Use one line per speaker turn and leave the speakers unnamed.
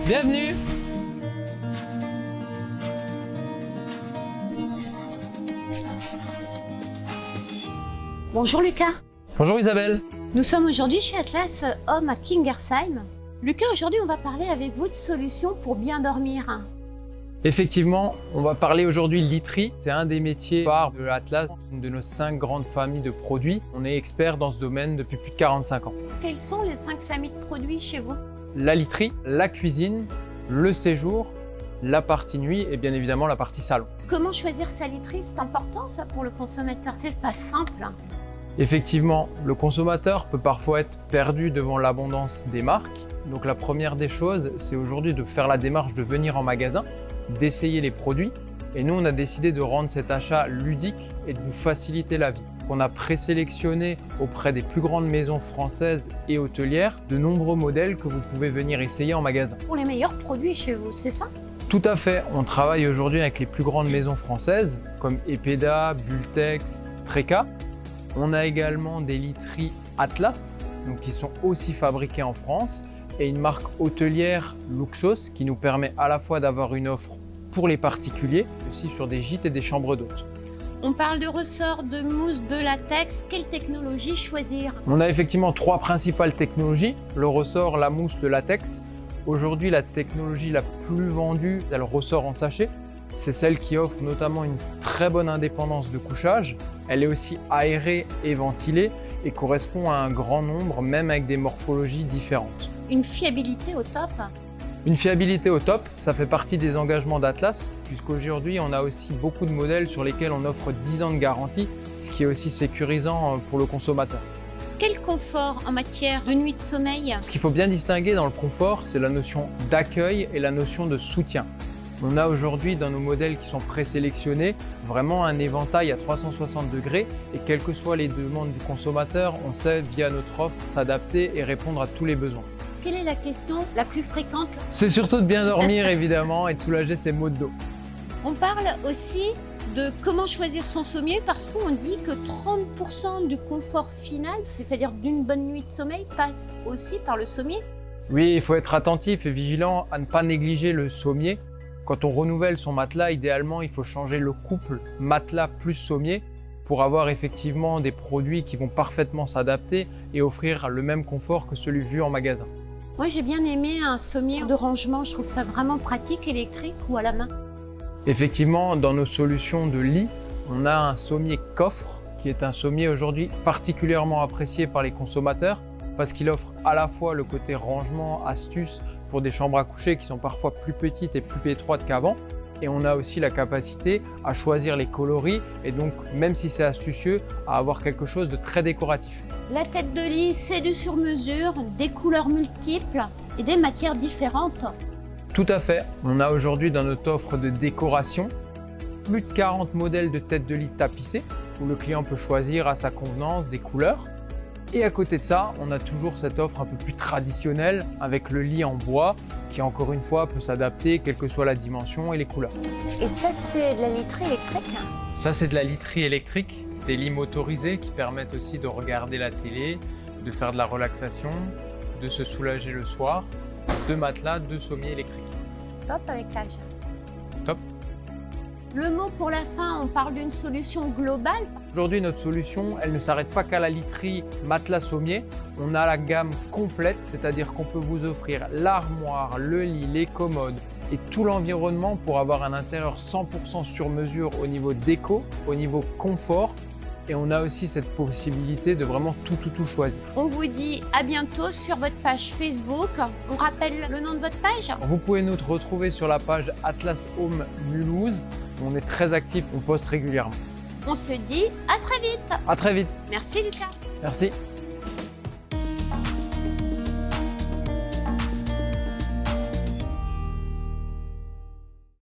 Bienvenue!
Bonjour Lucas.
Bonjour Isabelle.
Nous sommes aujourd'hui chez Atlas Home à Kingersheim. Lucas, aujourd'hui on va parler avec vous de solutions pour bien dormir.
Effectivement, on va parler aujourd'hui de literie. C'est un des métiers phares de Atlas, une de nos 5 grandes familles de produits. On est expert dans ce domaine depuis plus de 45 ans.
Quelles sont les 5 familles de produits chez vous?
La literie, la cuisine, le séjour, la partie nuit et bien évidemment la partie salon.
Comment choisir sa literie? C'est important ça pour le consommateur, c'est pas simple.
Effectivement, le consommateur peut parfois être perdu devant l'abondance des marques. Donc la première des choses, c'est aujourd'hui de faire la démarche de venir en magasin, d'essayer les produits. Et nous, on a décidé de rendre cet achat ludique et de vous faciliter la vie. On a présélectionné auprès des plus grandes maisons françaises et hôtelières de nombreux modèles que vous pouvez venir essayer en magasin.
Pour les meilleurs produits chez vous, c'est ça?
Tout à fait, on travaille aujourd'hui avec les plus grandes maisons françaises comme Epeda, Bultex, Treka. On a également des literies Atlas, donc qui sont aussi fabriquées en France, et une marque hôtelière Luxos qui nous permet à la fois d'avoir une offre pour les particuliers, aussi sur des gîtes et des chambres d'hôtes.
On parle de ressorts, de mousse, de latex. Quelle technologie choisir?
On a effectivement 3 principales technologies, le ressort, la mousse, le latex. Aujourd'hui, la technologie la plus vendue, c'est le ressort en sachet. C'est celle qui offre notamment une très bonne indépendance de couchage. Elle est aussi aérée et ventilée et correspond à un grand nombre, même avec des morphologies différentes.
Une fiabilité au top.
Une fiabilité au top, ça fait partie des engagements d'Atlas, puisqu'aujourd'hui on a aussi beaucoup de modèles sur lesquels on offre 10 ans de garantie, ce qui est aussi sécurisant pour le consommateur.
Quel confort en matière de nuit de sommeil?
Ce qu'il faut bien distinguer dans le confort, c'est la notion d'accueil et la notion de soutien. On a aujourd'hui dans nos modèles qui sont présélectionnés vraiment un éventail à 360 degrés et quelles que soient les demandes du consommateur, on sait via notre offre s'adapter et répondre à tous les besoins.
Quelle est la question la plus fréquente?
C'est surtout de bien dormir évidemment et de soulager ses maux de dos.
On parle aussi de comment choisir son sommier parce qu'on dit que 30% du confort final, c'est-à-dire d'une bonne nuit de sommeil, passe aussi par le sommier.
Oui, il faut être attentif et vigilant à ne pas négliger le sommier. Quand on renouvelle son matelas, idéalement, il faut changer le couple matelas plus sommier pour avoir effectivement des produits qui vont parfaitement s'adapter et offrir le même confort que celui vu en magasin.
Moi, j'ai bien aimé un sommier de rangement. Je trouve ça vraiment pratique, électrique ou à la main.
Effectivement, dans nos solutions de lit, on a un sommier coffre qui est un sommier aujourd'hui particulièrement apprécié par les consommateurs parce qu'il offre à la fois le côté rangement, astuce pour des chambres à coucher qui sont parfois plus petites et plus étroites qu'avant. Et on a aussi la capacité à choisir les coloris et donc, même si c'est astucieux, à avoir quelque chose de très décoratif.
La tête de lit, c'est du sur-mesure, des couleurs multiples et des matières différentes.
Tout à fait. On a aujourd'hui dans notre offre de décoration plus de 40 modèles de têtes de lit tapissées où le client peut choisir à sa convenance des couleurs. Et à côté de ça, on a toujours cette offre un peu plus traditionnelle avec le lit en bois qui encore une fois peut s'adapter quelle que soit la dimension et les couleurs.
Et ça, c'est de la literie électrique?
Ça, c'est de la literie électrique, des lits motorisés qui permettent aussi de regarder la télé, de faire de la relaxation, de se soulager le soir, 2 matelas, 2 sommiers électriques.
Top avec l'âge.
Top.
Le mot pour la fin, on parle d'une solution globale.
Aujourd'hui, notre solution, elle ne s'arrête pas qu'à la literie matelas sommier. On a la gamme complète, c'est-à-dire qu'on peut vous offrir l'armoire, le lit, les commodes et tout l'environnement pour avoir un intérieur 100% sur mesure au niveau déco, au niveau confort. Et on a aussi cette possibilité de vraiment tout choisir.
On vous dit à bientôt sur votre page Facebook. On rappelle le nom de votre page?
Vous pouvez nous retrouver sur la page Atlas Home Mulhouse. On est très actifs, on poste régulièrement.
On se dit à très vite.
À très vite.
Merci Lucas.
Merci.